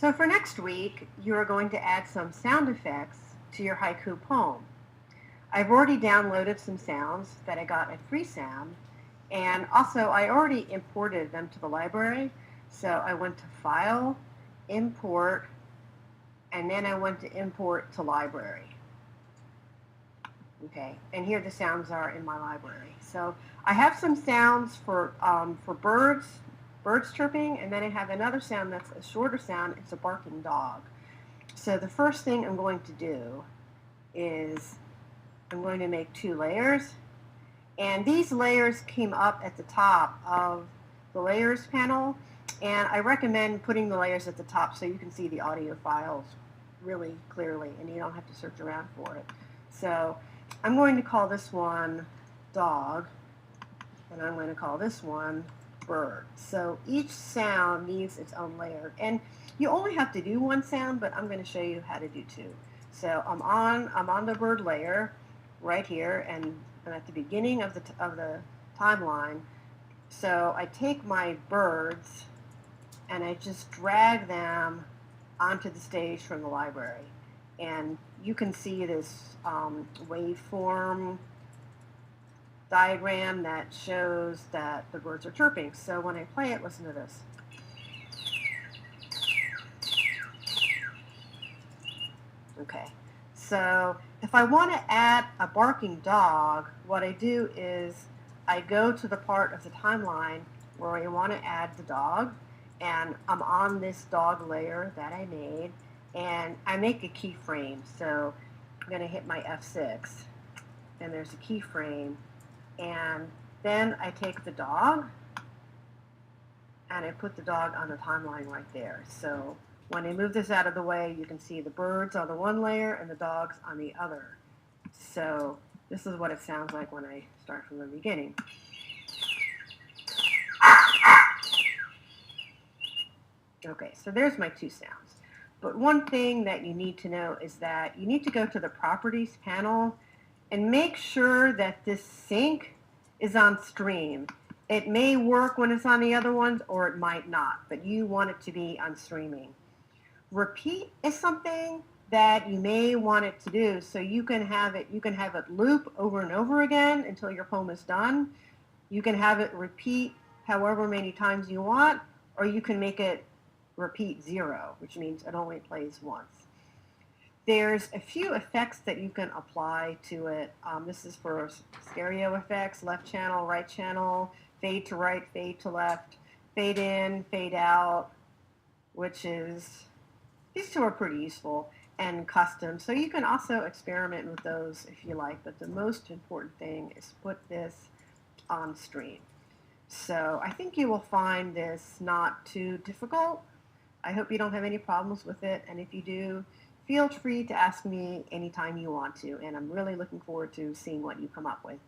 So for next week, you are going to add some sound effects to your haiku poem. I've already downloaded some sounds that I got at Freesound, and also I already imported them to the library. So I went to File, Import, and then I went to Import to Library. Okay, and here the sounds are in my library. So I have some sounds for birds chirping, and then I have another sound that's a shorter sound. It's a barking dog. So the first thing I'm going to do is I'm going to make 2 layers, and these layers came up at the top of the layers panel, and I recommend putting the layers at the top so you can see the audio files really clearly and you don't have to search around for it. So I'm going to call this one dog, and I'm going to call this one bird. So each sound needs its own layer, and you only have to do one sound, but I'm going to show you how to do 2. So I'm on the bird layer right here, and I'm at the beginning of the timeline. So I take my birds and I just drag them onto the stage from the library, and you can see this waveform diagram that shows that the birds are chirping. So when I play it, listen to this. Okay, so if I want to add a barking dog, what I do is I go to the part of the timeline where I want to add the dog, and I'm on this dog layer that I made, and I make a keyframe. So I'm going to hit my F6, and there's a keyframe, and then I take the dog and I put the dog on the timeline right there. So when I move this out of the way, you can see the birds on the one layer and the dogs on the other. So this is what it sounds like when I start from the beginning. Okay, so there's my 2 sounds. But one thing that you need to know is that you need to go to the Properties panel and make sure that this sync is on stream. It may work when it's on the other ones, or it might not, but you want it to be on streaming. Repeat is something that you may want it to do, so you can have it loop over and over again until your poem is done. You can have it repeat however many times you want, or you can make it repeat 0, which means it only plays once. There's a few effects that you can apply to it. This is for stereo effects: left channel, right channel, fade to right, fade to left, fade in, fade out, which is, these 2 are pretty useful, and custom. So you can also experiment with those if you like, but the most important thing is put this on stream. So I think you will find this not too difficult. I hope you don't have any problems with it, and if you do, feel free to ask me anytime you want to, and I'm really looking forward to seeing what you come up with.